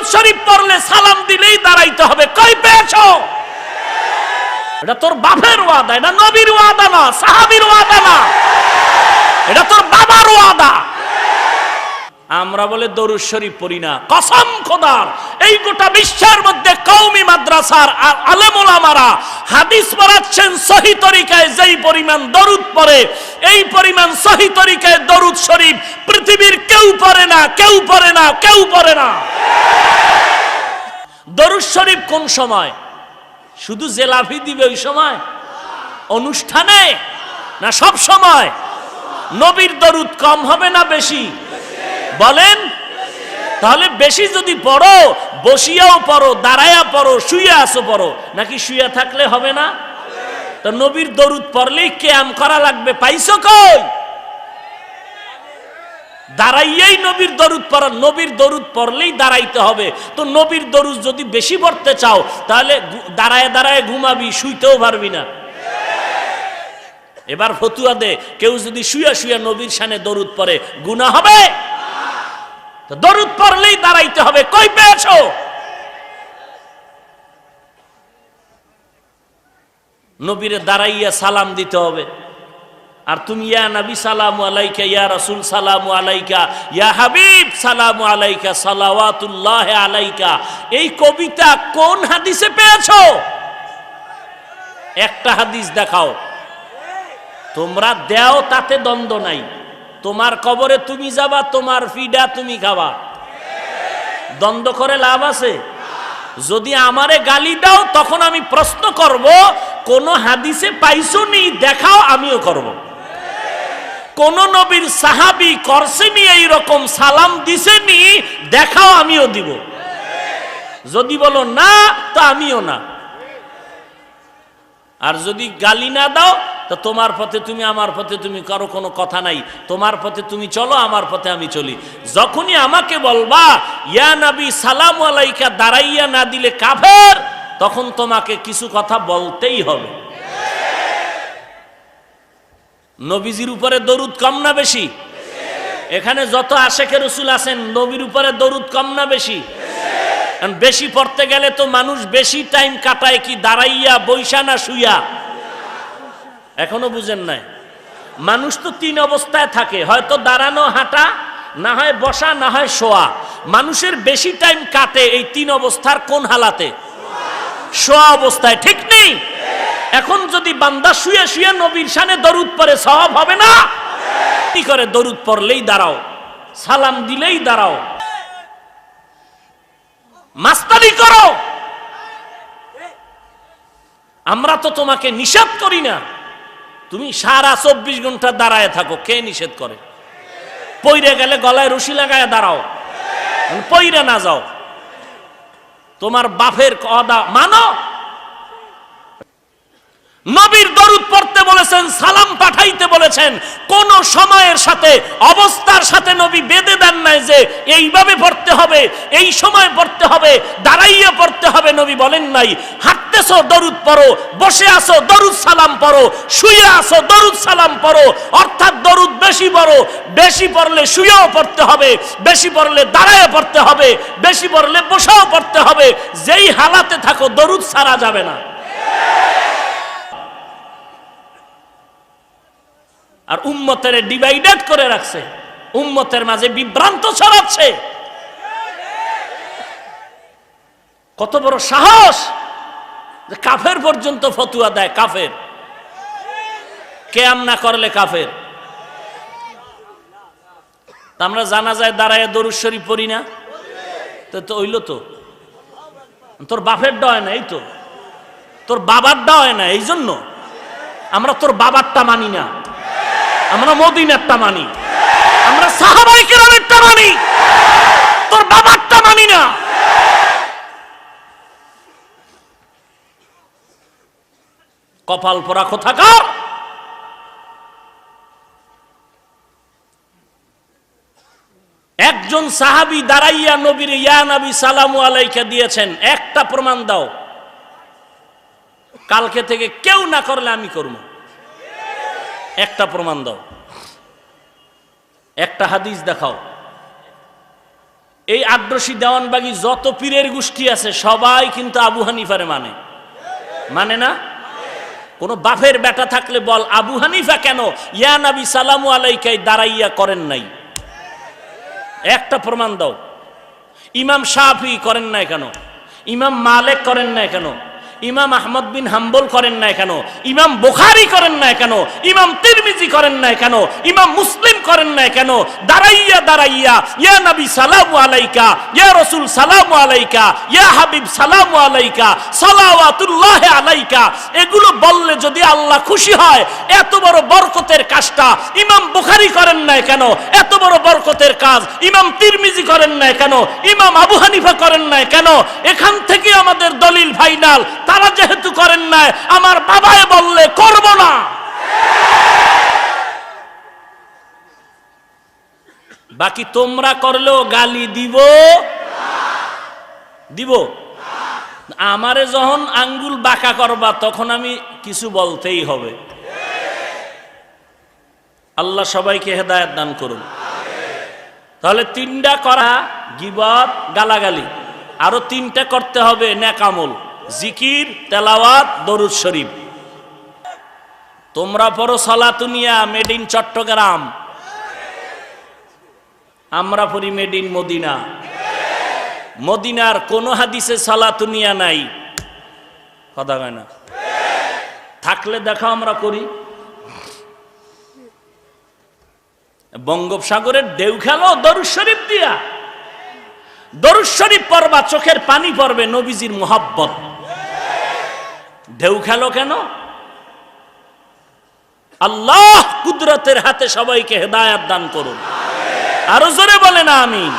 দরুদ শরীফ পড়লে সালাম দিলেই দাঁড়াইতে হবে। কই পেয়েছো? এটা তোর বাপের ওয়াদা, এটা নবীর ওয়াদা না, সাহাবীর ওয়াদা না, এটা তোর বাবার ওয়াদা। আমরা বলে দরুদ শরীফ পড়ি না। কসম খোদার, এই গোটা বিশ্বের মধ্যে কওমি মাদ্রাসার আলেম ওলামারা হাদিস পড়াচ্ছেন সহিহ তরিকায়, যেই পরিমাণ দরুদ পড়ে এই পরিমাণ সহিহ তরিকায় দরুদ শরীফ পৃথিবীর কেউ পড়ে না, কেউ পড়ে না, কেউ পড়ে না। দরুদ শরীফ কোন সময়? শুধু জেলাফি দিবে ওই সময় অনুষ্ঠানে, না সব সময়? নবীর দরুদ কম হবে না বেশি? বলেন। তাহলে বেশি যদি পড়ো, বসিয়াও পড়ো, দাঁড়ায়া পড়ো, শুয়ে আসো পড়ো, নাকি শুয়ে থাকলে হবে না? তো নবীর দরুদ পড়লেই কিয়াম করা লাগবে, পাইছো কই? দাঁড়াইয়াই নবীর দরুদ পড়া, নবীর দরুদ পড়লেই দাঁড়াইতে হবে। তো নবীর দরুদ যদি বেশি পড়তে চাও তাহলে দাঁড়ায় দাঁড়ায় ঘুমাবি, শুইতেও পারবি না। এবার ফতুয়া দে, কেউ যদি শুয়া শুয়া নবীর শানে দরুদ পড়ে গুনাহ হবে? তো দরুদ পড়লেই দাঁড়াইতে হবে। কই পেয়েছো? নবীরে দাঁড়াইয়া সালাম দিতে হবে। আর তুমি ইয়া নবী সালামু আলাইকা, ইয়া রাসূল সালামু আলাইকা, ইয়া হাবিব সালামু আলাইকা, সালাওয়াতুল্লাহ আলাইকা, এই কবিতা কোন হাদিসে পেয়েছো? একটা হাদিস দেখাও। তোমরা দেও, তাতে দ্বন্দ্ব নাই। তোমার কবরে তুমি যাবা, তোমার ফিডা তুমি খাবা, দ্বন্দ্ব করে লাভ আছে? যদি আমারে গালি দাও তখন আমি প্রশ্ন করব, কোন হাদিসে পাইছো নি দেখাও, আমিও করব। কোন নবীর সাহাবী করছেনি এইরকম, সালাম দিছেনি দেখাও, আমিও দিব। যদি বলো না তো আমিও না। আর যদি গালি না দাও তো তোমার পথে তুমি, আমার পথে তুমি, কারো কোনো কথা নাই। তোমার পথে তুমি চলো, আমার পথে আমি চলি। যখনই আমাকে বলবা ইয়া নবী সালামু আলাইকা দাঁড়াইয়া না দিলে কাফের, তখন তোমাকে কিছু কথা বলতেই হবে। নবীজির উপরে দরুদ কম না বেশি? এখানে যত আশেকে রসুল আছেন, নবীর উপরে দরুদ কম না বেশি? বেশি পড়তে গেলে তো মানুষ বেশি টাইম কাটায় কি দাঁড়াইয়া, বইসা না শুইয়া? এখনো বুঝেন নাই? মানুষ তো তিন অবস্থায় থাকে, হয়তো দাঁড়ানো, হাঁটা, না হয় বসা, না হয় শোয়া। মানুষের বেশি টাইম কাটে এই তিন অবস্থার কোন হালাতে? শোয়া অবস্থায়, ঠিক নেই? এখন যদি বান্দা শুয়ে শুয়ে নবীর শানে দরুদ পড়ে, সওয়াব হবে না? কি করে? দরুদ পড়লেই দাঁড়াও, সালাম দিলেই দাঁড়াও, মাস্তানি করো। আমরা তো তোমাকে নিষেধ করি না, তুমি সারা 24 ঘন্টা দাঁড়ায় থাকো, কে নিষেধ করে? পইরে গেলে গলায় রশি লাগায় দাঁড়াও, পইরে না যাও। তোমার বাপের কথা মানো। নবীর দরুদ পড়তে বলেছেন, সালাম পাঠাইতে বলেছেন, কোন সময়ের সাথে, অবস্থার সাথে নবী বেঁধে দেন নাই যে এইভাবে পড়তে হবে, এই সময় পড়তে হবে, দাঁড়াইয়া পড়তে হবে। নবী বলেন নাই হাঁটতেছো দরুদ পড়ো, বসে আসো দরুদ সালাম পড়ো, শুয়ে আসো দরুদ সালাম পড়ো। অর্থাৎ দরুদ বেশি পড়ো, বেশি পড়লে শুয়েও পড়তে হবে, বেশি পড়লে দাঁড়ায় পড়তে হবে, বেশি পড়লে বসেও পড়তে হবে। যেই হালাতে থাকো দরুদ সারা যাবে না। আর উম্মতের ডিভাইডেড করে রাখছে, উম্মতের মাঝে বিভ্রান্ত ছড়াচ্ছে। কত বড় সাহস যে কাফের পর্যন্ত ফতুয়া দেয়। কাফের কিয়াম না করলে কাফের। আমরা জানাজায় দাঁড়ায় দরুদ শরীফ পড়ি না, তো হইল তো। তোর বাপের ডয় না, এই তো তোর বাবার ডয় না, এই জন্য আমরা তোর বাবারটা মানি না, আমরা মদিনারটা মানি, আমরা সাহাবায়ে কেরামেরটা মানি, তোর বাবারটা মানি না। কপাল পোড়া কোথাকার। একজন সাহাবী দাঁড়াইয়া নবীর ইয়া নবী সালামু আলাইকা দিয়েছেন, একটা প্রমাণ দাও। কালকে থেকে কেউ না করলে আমি করব। একটা প্রমাণ দাও, একটা হাদিস দেখাও। এই আগ্রসী দেওয়ানবাগি যত পীরের গোষ্ঠী আছে সবাই কিন্তু আবু হানিফারে মানে না? কোন বাপের বেটা থাকলে বল আবু হানিফা কেন ইয়া নবী সালামু আলাইকাই দাঁড়াইয়া করেন নাই? একটা প্রমাণ দাও। ইমাম শাফি করেন নাই কেন? ইমাম মালিক করেন নাই কেন? ইমাম আহমদ বিন হাম্বল করেন নাই কেন? ইমাম বুখারী করেন নাই কেন? ইমাম তিরমিজি করেন নাই কেন? ইমাম মুসলিম করেন নাই কেন? দাঁড়াইয়া দাঁড়াইয়া ইয়া নবী সালামু আলাইকা, ইয়া রাসূল সালামু আলাইকা, ইয়া হাবিব সালামু আলাইকা, সালাওয়াতুল্লাহ আলাইকা, এগুলো বললে যদি আল্লাহ খুশি হয়, এত বড় বরকতের কাজটা ইমাম বুখারী করেন নাই কেন? এত বড় বরকতের কাজ ইমাম তিরমিজি করেন নাই কেন? ইমাম আবু হানিফা করেন নাই কেন? এখান থেকে আমাদের দলিল ফাইনাল, তারা যেহেতু করেন নাই, আমার বাবায় বললে করব না। বাকি তোমরা করলেও গালি দিব। আমারে যখন আঙ্গুল বাঁকা করবা তখন আমি কিছু বলতেই হবে। আল্লাহ সবাইকে হেদায়েত দান করুন। তাহলে 3টা করা, গীবত, গালাগালি। আরো 3টা করতে হবে নেক আমল, জিকির, তেলাওয়াত, দরুদ শরীফ। তোমরা পড়ো সালাতুনিয়া মেড ইন চট্টগ্রাম, আমরা পড়ি মেড ইন মদিনা। মদিনার কোন হাদিসে সালাতুনিয়া নাই, কথা হয় না। থাকলে দেখো আমরা করি। বঙ্গোপসাগরের ঢেউ খেলো দরুদ শরীফ দিয়া। দরুদ শরীফ পড়বা, চোখের পানি পড়বে, নবীজির মুহাব্বত। ঢেউ খেলো কেন? আল্লাহ কুদরতের হাতে সবাইকে হেদায়েত দান করুন। আরো জোরে বলেন আমিন।